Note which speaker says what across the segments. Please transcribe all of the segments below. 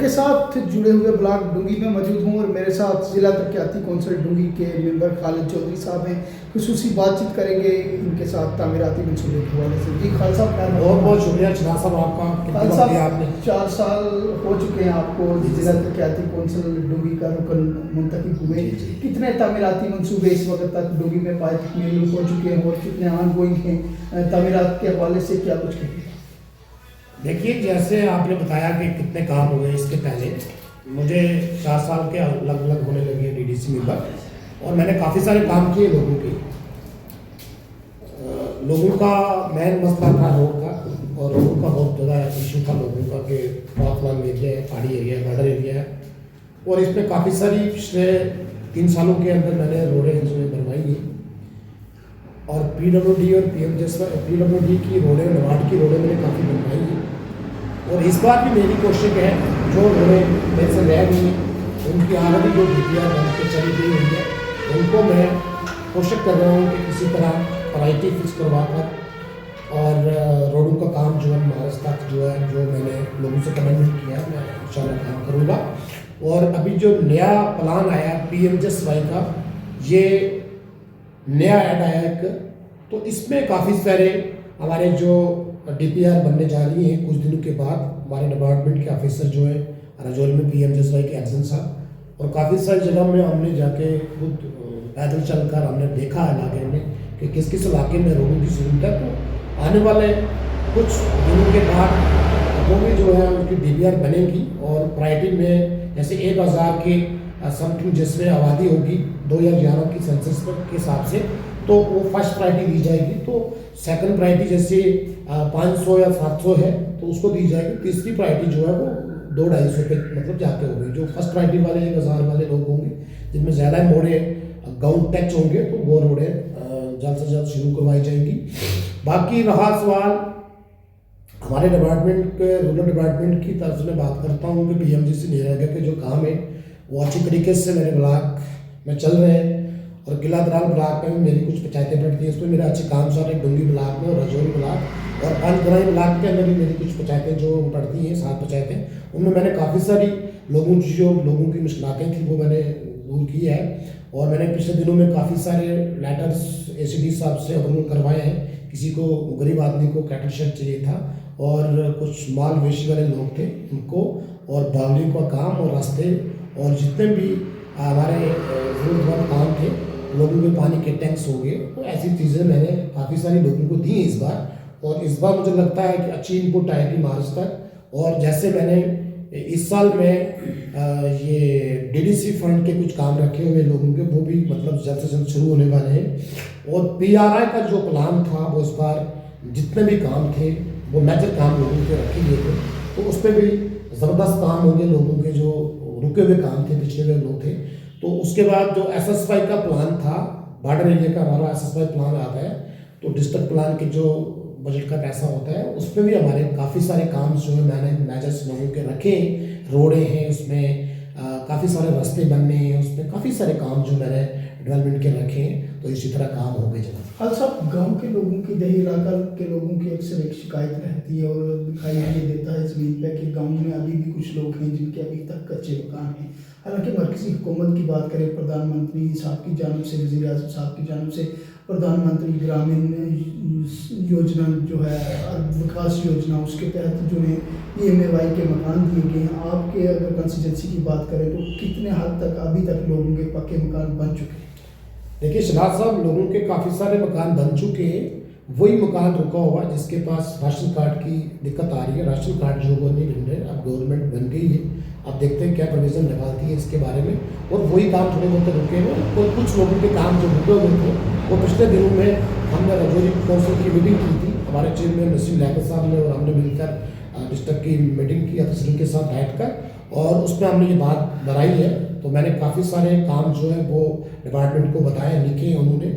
Speaker 1: के साथ जुड़े हुए ब्लॉक डूंगी में मौजूद हूँ और मेरे साथ जिला तरक्याती कौंसिल डूंगी के मेंबर खालिद चौधरी साहब हैं। खुसूसी बातचीत करेंगे इनके साथ तामीराती मंसूबे के हवाले से। जी खालिद साहब,
Speaker 2: बहुत बहुत शुक्रिया चिनाब साहब आपका।
Speaker 1: खालिद साहब, 4 साल हो चुके हैं आपको जिला तरक्याती कौंसिल डूंगी का रुकन मुंतखब हुए। कितने तामीराती मंसूबे इस वक्त तक डूंगी में पाए हो चुके हैं और कितने ऑन गोइंग हैं? तामीरात के हवाले से क्या कुछ कहेंगे?
Speaker 2: देखिए, जैसे आपने बताया कि कितने काम हुए, इसके पहले मुझे 4 साल के अलग होने लगे डीडीसी मेंबर, और मैंने काफ़ी सारे काम किए लोगों के। लोगों का मेन मसला था रोड का, और रोड का बहुत ज़्यादा इशू था लोगों का कि पाकलान एरिया है, पहाड़ी एरिया है, बॉर्डर एरिया है, और इसमें काफ़ी सारी पिछले 3 सालों के अंदर मैंने रोडें जो बनवाई हैं। और PWD और PWD की रोडें, नवाड की रोडें मैंने काफ़ी बनवाई हैं। और इस बार भी मेरी कोशिश है जो रोडें मेरे से रह गई हैं उनकी ऑलरेडी जो DPR बन के चली गई हुई है, उनको मैं कोशिश कर रहा हूँ कि किसी तरह प्रायोरिटी फिक्स करवा कर और रोडों का काम जो है मार्च तक जो है, जो मैंने लोगों से कमेंटमेंट किया है, मैं इंशाल्लाह काम करूँगा। और अभी जो नया प्लान आया PMJSY का, ये नया ऐड आया एक, तो इसमें काफ़ी सारे हमारे जो DPR बनने जा रही हैं कुछ दिनों के बाद। हमारे डिपार्टमेंट के ऑफिसर जो है राजौरी में PMJSY के एक्शन साहब, और काफ़ी सारी जगह में हमने जाके खुद पैदल चलकर हमने देखा इलाके में कि किस किस इलाके में रोडों की जरूरत है। तो आने वाले कुछ दिनों के बाद वो भी जो है उनकी DPR बनेगी, और प्रायोरिटी में जैसे 1000 के समथिंग जिसमें आबादी होगी 2011 की सेंसस के हिसाब से, तो वो फर्स्ट प्रायोरिटी दी जाएगी। तो सेकंड प्रायोरिटी जैसे 500 या 700 है तो उसको दी जाएगी। तीसरी प्रायोरिटी जो है वो 200-250 पे मतलब जाके होगी। जो फर्स्ट प्रायोरिटी वाले 1000 वाले लोग होंगे जिनमें ज़्यादा मोड़े गाँव टच होंगे, तो वो रोडें जल्द से जल्द शुरू करवाई जाएंगी। बाकी रहा सवाल हमारे डिपार्टमेंट के, रूरल डिपार्टमेंट की तरफ से मैं बात करता हूँ कि BMGC नरेगा के जो काम है वो अच्छी तरीके से मेरे ब्लॉक में चल रहे हैं। और किला दराल ब्लॉक में मेरी कुछ पंचायतें पड़ती हैं, उसमें मेरा अच्छे काम चल रहे हैं। डूंगी ब्लॉक में और राजौरी ब्लॉक और पंचगराई ब्लॉक के अंदर भी मेरी कुछ पंचायतें जो पड़ती हैं, 7 पंचायतें, उनमें मैंने काफ़ी सारी लोगों की मुश्किलातें थी वो मैंने दूर की है। और मैंने पिछले दिनों में काफ़ी सारे लेटर्स ACD साहब से अप्रूवल करवाए हैं। किसी को गरीब आदमी को कैटल शेड चाहिए था, और कुछ माल वेशी वाले लोग थे उनको, और बावली का काम और रास्ते और जितने भी हमारे जरूरतमंद काम थे, लोगों के पानी के टैंक्स हो गए, तो ऐसी चीज़ें मैंने काफ़ी सारी लोगों को दी इस बार। और इस बार मुझे लगता है कि अच्छी इनपुट आएगी मार्च तक। और जैसे मैंने इस साल में ये DDC फंड के कुछ काम रखे हुए लोगों के, वो भी मतलब जल्द से जल्द शुरू होने वाले हैं। और PRI का जो प्लान था वो इस बार जितने भी काम थे वो मेजर काम लोगों के रखे गए थे, तो उस पर भी ज़बरदस्त काम होंगे। लोगों के जो रुके हुए काम थे, पिछले हुए लोग थे, तो उसके बाद जो SSY का प्लान था, बॉर्डर एरिया का हमारा SSY प्लान आता है, तो डिस्ट्रिक्ट प्लान के जो बजट का पैसा होता है उस पर भी हमारे काफ़ी सारे काम जो है मैंने मेजर्स लोगों के रखे हैं। रोडें हैं उसमें, काफ़ी सारे रास्ते बनने हैं उसमें, काफ़ी सारे काम जो मैंने डेवलपमेंट के रखे हैं। तो इसी तरह काम हो गए जनाब।
Speaker 1: खालिद साहब, गांव के लोगों की, देही इलाका के लोगों की अक्सर एक शिकायत रहती है और दिखाई ये देता है ज़मीन पे कि गांव में अभी भी कुछ लोग हैं जिनके अभी तक कच्चे मकान हैं। हालांकि मरकज़ी हुकूमत की बात करें, प्रधानमंत्री साहब की जानब से, वज़ीर आज़म साहब की जानब से प्रधानमंत्री ग्रामीण योजना जो है, विकास योजना, उसके तहत जो है PMAY के मकान दिए गए हैं। आपके अगर कंस्टिट्यूंसी की बात करें तो कितने हद तक अभी तक लोगों के पक्के मकान बन चुके हैं?
Speaker 2: देखिए शनाज साहब, लोगों के काफ़ी सारे मकान बन चुके हैं। वही मकान रुका हुआ है जिसके पास राशन कार्ड की दिक्कत आ रही है। राशन कार्ड जो वो नहीं मिल रहे, अब गवर्नमेंट बन गई है, अब देखते हैं क्या प्रोविज़न निकालती है इसके बारे में। और वही काम थोड़े बहुत रुके हुए, और कुछ लोगों के काम जो रुके हुए थे वो पिछले दिनों में हमने राजौरी कौंसिल की मीटिंग की थी। हमारे चेयरमैन नसीम लाकर साहब ने और हमने मिलकर डिस्ट्रिक्ट की मीटिंग की अफसरों के साथ बैठकर, और उसमें हमने ये बात दोहराई है। तो मैंने काफ़ी सारे काम जो है वो डिपार्टमेंट को बताए, लिखे हैं उन्होंने,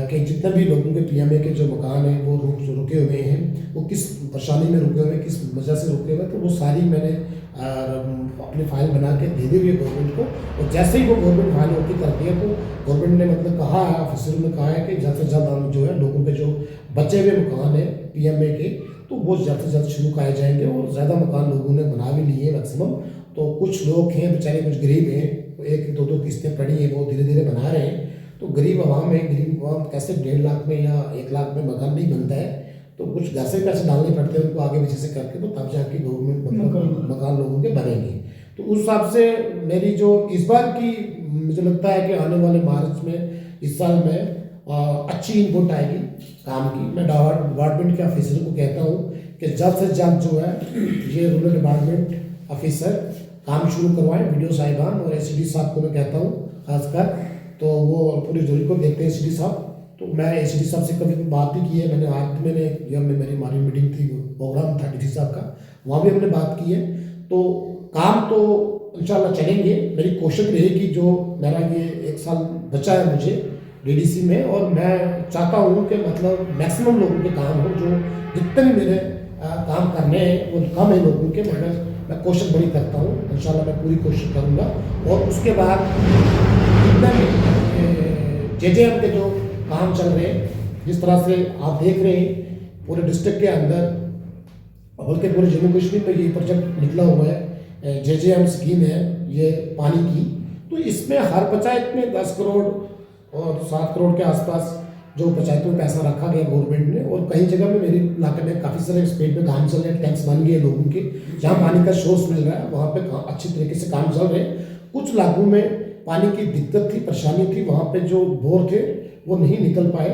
Speaker 2: कि जितने भी लोगों के PMA के जो मकान हैं वो रुके हुए हैं, वो किस परेशानी में रुके हुए हैं, किस वजह से रुके हुए हैं, तो वो सारी मैंने अपनी फाइल बना के दे दी हुई है गवर्नमेंट को। और जैसे ही वो गवर्नमेंट फाइल ओके करती है तो गवर्नमेंट ने मतलब कहा है, ऑफिसर ने कहा है कि जल्द से जल्द हम जो है लोगों के जो बचे हुए मकान हैं PMA के, तो वो जल्द से जल्द शुरू कराए जाएंगे। और ज़्यादा मकान लोगों ने बना भी लिए हैं मैक्सिमम, तो कुछ लोग हैं बेचारे, कुछ गरीब हैं, तो 1-2 किस्तें पड़ी हैं, वो धीरे धीरे बना रहे हैं। तो गरीब आवाम कैसे 1.5 लाख में या 1 लाख में मकान नहीं बनता है, तो कुछ घर से पैसे डालने पड़ते हैं उनको आगे पीछे से करके, तो तब जाके गवर्नमेंट मतलब मकान लोगों के बनेंगे। तो उस हिसाब से मेरी जो इस बार की, मुझे लगता है कि आने वाले मार्च में इस साल में अच्छी इनपुट आएगी काम की। मैं डिपार्टमेंट के ऑफिसर को कहता हूँ कि जल्द से जल्द जो है ये रूरल डिपार्टमेंट ऑफिसर काम शुरू करवाएं, वीडियो साहिबान और एसीडी साहब को मैं कहता हूँ खासकर, तो वो पूरी जोड़ी को देखते हैं एसीडी साहब। तो मैं एसीडी साहब से कभी बात भी की है, मैंने हमारी मीटिंग थी, प्रोग्राम था डीसी साहब का, वहाँ भी हमने बात की है। तो काम तो इंशाल्लाह चलेंगे। मेरी कोशिश रहेगी, जो मेरा ये 1 साल बचा है मुझे डीडीसी में, और मैं चाहता हूँ कि मतलब मैक्सिमम लोगों के काम हो, जो जितने भी मेरे काम करने हैं वो कम है लोगों के, मगर मैं कोशिश बड़ी करता हूँ। इंशाल्लाह मैं पूरी कोशिश करूँगा। और उसके बाद जितना भी जेजेएम के जो काम चल रहे हैं, जिस तरह से आप देख रहे हैं पूरे डिस्ट्रिक्ट के अंदर, बल्कि पूरे जम्मू कश्मीर में ये प्रोजेक्ट निकला हुआ है, जेजेएम स्कीम है ये पानी की। तो इसमें हर पंचायत में 10 करोड़ और 7 करोड़ के आसपास जो पंचायतों में पैसा रखा गया गवर्नमेंट ने, और कई जगह में मेरे इलाके में काफ़ी सारे स्टेट में काम चल रहे हैं, टैंक्स बन गए लोगों के, जहाँ पानी का सोर्स मिल रहा है वहाँ पे अच्छी तरीके से काम चल रहे हैं। कुछ इलाकों में पानी की दिक्कत थी, परेशानी थी, वहाँ पे जो बोर थे वो नहीं निकल पाए,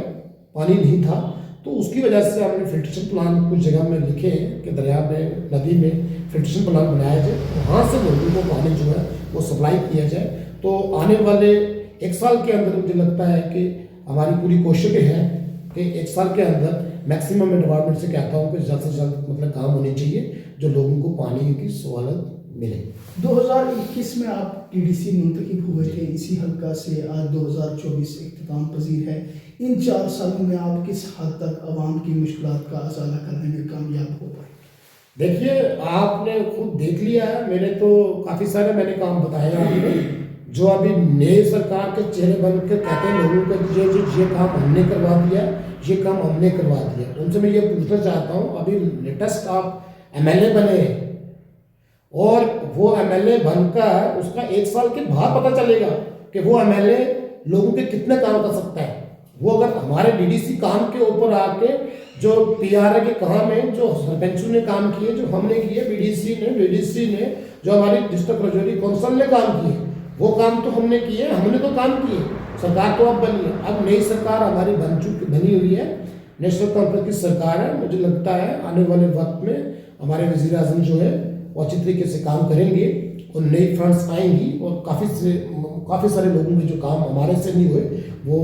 Speaker 2: पानी नहीं था, तो उसकी वजह से हमने फिल्ट्रेशन प्लान कुछ जगह में लिखे हैं कि दरिया में, नदी में फिल्ट्रेशन प्लान बनाया जाए, वहाँ से लोगों को पानी जो है वो सप्लाई किया जाए। तो आने वाले 1 साल के अंदर मुझे लगता है कि हमारी पूरी कोशिश है कि 1 साल के अंदर मैक्सिमम मैं डिपार्टमेंट से कहता हूँ कि जल्द से जल्द मतलब काम होने चाहिए, जो लोगों को पानी की सहूलत मिले।
Speaker 1: 2021 में आप डीडीसी मुंतखब हुए थे इसी हल्का से, आज 2024 इख्तिताम पजीर है। इन 4 सालों में आप किस हद तक आवाम की मुश्किलात का अजाला करने में कामयाब हो पाए?
Speaker 2: देखिए, आपने खुद देख लिया है, मेरे तो काफ़ी सारे मैंने काम बताए आपको, जो अभी नए सरकार के चेहरे बन के कहते हैं लोगों को ये काम हमने करवा दिया, ये काम हमने करवा दिया। उनसे मैं ये पूछना चाहता हूँ, अभी लेटेस्ट आप एमएलए बने और वो एमएलए बनकर उसका 1 साल के बाद पता चलेगा कि वो एमएलए लोगों के कितने काम कर सकता है। वो अगर हमारे डीडीसी काम के ऊपर आके जो पीआरए के काम है, जो सरपंचों ने काम किए, जो हमने किए, डीडीसी ने जो हमारी डिस्ट्रिक्ट रजौरी कौंसिल ने काम किए, वो काम तो हमने किए, हमने तो काम किए। सरकार तो अब बनी है, अब नई सरकार हमारी बनी हुई है, नेशनल कॉन्फ्रेंस की सरकार है। मुझे लगता है आने वाले वक्त में हमारे वजीर आजम जो है वो अच्छी तरीके से काम करेंगे और नई फंड्स आएंगी, और काफ़ी सारे लोगों के जो काम हमारे से नहीं हुए वो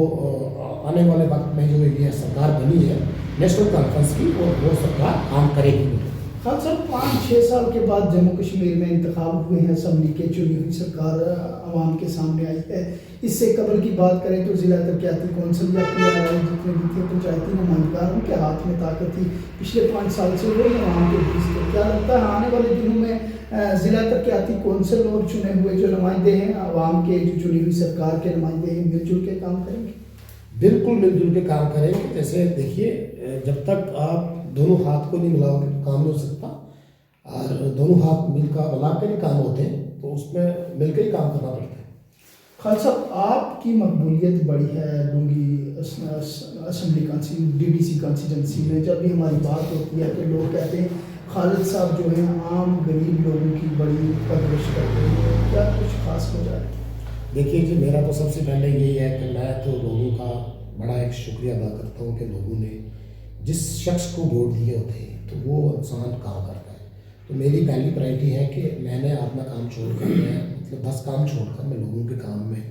Speaker 2: आने वाले वक्त में जो ये सरकार बनी है नेशनल कॉन्फ्रेंस की, और वो सरकार काम करेगी।
Speaker 1: खान साहब, 5-6 साल के बाद जम्मू कश्मीर में इंतखाब हुए हैं, असम्बली के चुनी हुई सरकार आवाम के सामने आई है। इससे कबल की बात करें तो ज़िला तरक्याती कौंसिल या पीआरआई जितने भी थे पंचायती नुमाइंदगार, उनके हाथ में ताकत थी। पिछले 5 साल से वही आवाम के बीच थे। क्या लगता है आने वाले दिनों में ज़िला तरक्याती कौंसिल और चुने हुए जो नुमाइंदे हैं, आवाम के जो चुनी हुई सरकार के नुमाइंदे हैं, मिलजुल के काम करेंगे?
Speaker 2: बिल्कुल मिलजुल के काम करेंगे। जैसे देखिए, जब तक आप दोनों हाथ को नहीं मिलाओगे तो काम नहीं हो सकता, और दोनों हाथ मिलकर मिला कर ही काम होते हैं, तो उसमें मिलकर ही काम करना पड़ता है।
Speaker 1: खान साहब, आपकी मकबूलियत बड़ी है डूंगी असम्बली कांसी डीडीसी कॉन्स्टिट्यूंसी में। जब भी हमारी बात होती है तो लोग कहते हैं खालिद साहब जो हैं आम गरीब लोगों की बड़ी परवरिश करते हैं, क्या कुछ खास हो जाए?
Speaker 2: देखिए जी, मेरा तो सबसे पहले यही है कि मैं तो लोगों का बड़ा एक शुक्रिया अदा करता हूँ कि लोगों ने जिस शख्स को वोट दिए होते हैं तो वो इंसान काम करता है। तो मेरी पहली प्रायोरिटी है कि मैंने अपना काम छोड़कर, मैं मतलब 10 काम छोड़कर मैं लोगों के काम में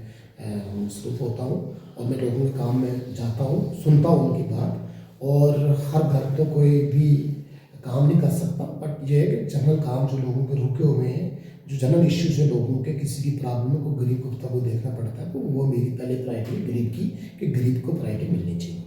Speaker 2: मसरूफ़ होता हूँ, और मैं लोगों के काम में जाता हूँ, सुनता हूँ उनकी बात। और हर घर तो कोई भी काम नहीं कर सकता, बट ये है कि जनरल काम जो लोगों के रुके हुए हैं, जो जनरल इश्यूज है लोगों के, किसी की प्रॉब्लम को गरीब को देखना पड़ता है, तो वो मेरी पहली प्रायोरिटी गरीब की, कि गरीब को प्रायोरिटी मिलनी चाहिए।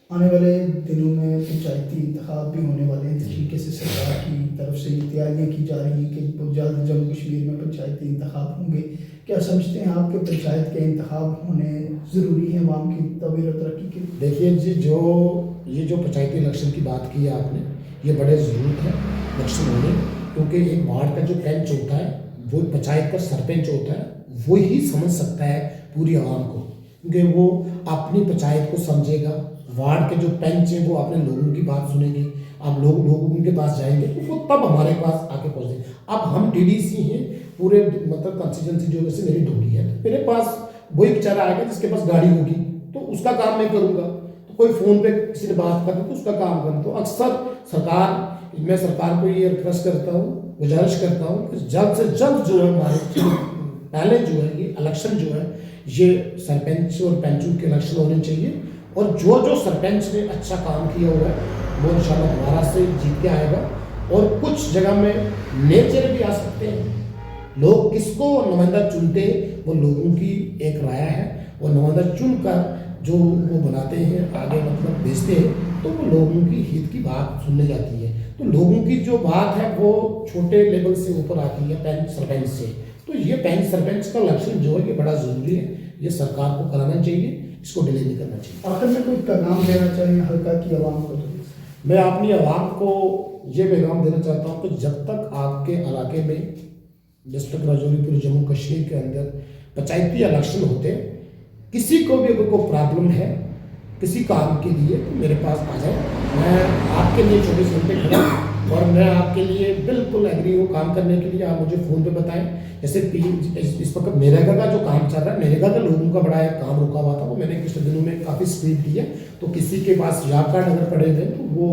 Speaker 1: आने वाले दिनों में पंचायती इंतखाब भी होने वाले हैं, जिस तरीके से सरकार की तरफ से तैयारियां की जा रही हैं कि बहुत जल्द जम्मू कश्मीर में पंचायती इंतखाब होंगे। क्या समझते हैं आप कि पंचायत के इंतखाब होने ज़रूरी है आवाम की तवीर और तरक्की के लिए?
Speaker 2: देखिए जी, ये जो पंचायती इलेक्शन की बात की है आपने, ये बड़े ज़रूरत है इलेक्शन होने, क्योंकि एक वार्ड का जो पंच होता है वो पंचायत का सरपंच होता है, वो ही समझ सकता है पूरी आवाम को, क्योंकि वो अपनी पंचायत को समझेगा। वार्ड के जो पंच हैं वो अपने लोगों की बात सुनेंगे, अब लोग उनके पास जाएंगे तो वो तब हमारे पास आके पहुँचेंगे। अब हम डीडीसी हैं, पूरे मतलब कंस्टिट्यूंसी जो वैसे मेरी ढूंढी है, तो मेरे पास वही बेचारा आएगा जिसके पास गाड़ी होगी, तो उसका काम मैं करूँगा। तो कोई फ़ोन पे किसी ने बात कर दी तो उसका काम करूँ। तो अक्सर मैं सरकार को ये रिक्वेस्ट करता हूँ, गुजारिश करता हूँ कि जल्द से जल्द जो है हमारे पहले जो है ये इलेक्शन जो है ये सरपंच और पंचों के इलेक्शन होने चाहिए, और जो सरपंच ने अच्छा काम किया हुआ है वो इंशाल्लाह दोबारा से जीत के आएगा। और कुछ जगह में नए चेहरे भी आ सकते हैं। लोग किसको नुमाइंदा चुनते हैं वो लोगों की एक राय है, और नुमाइंदा चुनकर जो वो बनाते हैं आगे मतलब भेजते हैं, तो वो लोगों की हित की बात सुनने जाती है। तो लोगों की जो बात है वो छोटे लेवल से ऊपर आती है पंच सरपंच से। तो ये पंच सरपंच का इलेक्शन जो है ये बड़ा ज़रूरी है, ये सरकार को कराना चाहिए, इसको डिले नहीं करना चाहिए।
Speaker 1: आखिर में कोई पैगाम देना चाहिए हल्का की आवाम को?
Speaker 2: मैं अपनी आवाम को ये पैगाम देना चाहता हूँ कि जब तक आपके इलाके में डिस्ट्रिक्ट राजौरी पूरे जम्मू कश्मीर के अंदर पंचायती इलेक्शन होते हैं, किसी को भी अगर कोई प्रॉब्लम है किसी काम के लिए तो मेरे पास आ जाए। मैं आपके लिए 24 घंटे खड़ा हूँ और मैं आपके लिए बिल्कुल एग्री हूँ काम करने के लिए। आप मुझे फ़ोन पे बताएं। जैसे इस वक्त नरेगा का जो काम चल रहा है, नरेगा के लोगों का बड़ा एक काम रुका हुआ था, वो मैंने पिछले दिनों में काफ़ी स्पीड दी है। तो किसी के पास जॉब कार्ड अगर पड़े हुए तो वो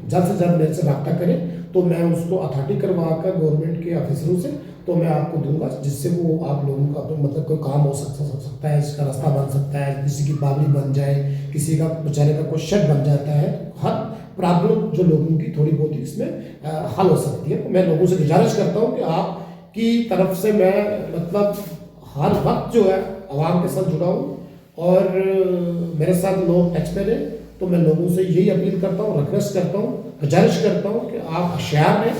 Speaker 2: जल्द से जल्द मेरे से रब्ता करें, तो मैं उसको अथॉरिटी करवा कर गवर्नमेंट के ऑफिसरों से तो मैं आपको दूंगा, जिससे वो आप लोगों का मतलब कोई काम हो सकता है, इसका रास्ता बन सकता है, किसी की बावली बन जाए, किसी का बेचारे का कोई शेड बन जाता है। हर प्रॉब्लम जो लोगों की थोड़ी बहुत इसमें हल हो सकती है। तो मैं लोगों से गुजारिश करता हूँ कि आपकी तरफ से मैं मतलब हर वक्त जो है आवाम के साथ जुड़ा हूँ, और मेरे साथ लोग टच में रहें। तो मैं लोगों से यही अपील करता हूँ, रिक्वेस्ट करता हूँ, गुजारिश करता हूँ कि आप होशियार रहें,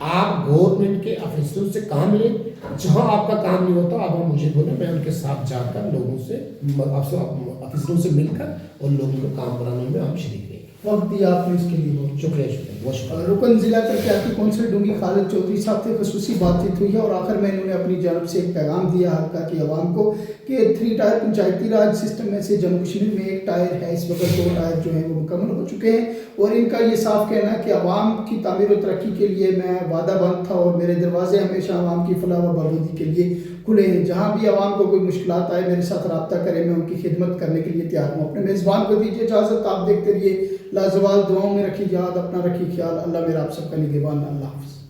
Speaker 2: आप गवर्नमेंट के ऑफिसरों से काम लें। जहाँ आपका काम नहीं होता आप मुझे बोलें, मैं उनके साथ जाकर लोगों से ऑफिसरों से मिलकर और लोगों का काम कराने में हम शरीक रहेंगे।
Speaker 1: वक्त दिया आपने इसके लिए बहुत
Speaker 2: शुक्रिया बहुत शुक्रिया।
Speaker 1: रुकन जिला तरक्याती कौंसिल डूंगी खालिद चौधरी साहब से खसूसी बातचीत हुई है, और आखिर में इन्होंने अपनी जानब से एक पैगाम दिया हल्का की आवाम को कि 3 टायर पंचायती राज सिस्टम में से जम्मू कश्मीर में 1 टायर है, इस वक्त 2 टायर जो हैं वो मुकम्मल हो चुके हैं। और इनका ये साफ कहना है कि आवाम की तामीर और तरक्की के लिए मैं वादाबंद था, और मेरे दरवाजे हमेशा आवाम की फलाह व बहबूदी के लिए खुले हैं। जहाँ भी आवाम को कोई मुश्किलात आए मेरे साथ रब्ता करें, मैं उनकी खिदमत करने के लिए तैयार हूँ। अपने मेज़बान को दीजिए इजाज़त, आप देखते रहिए लाजवाल, दुआओं में रखिए याद, अपना रखिए ख्याल। अल्लाह मेरा आप सबका निगहबान। अल्लाह हाफ़िज़।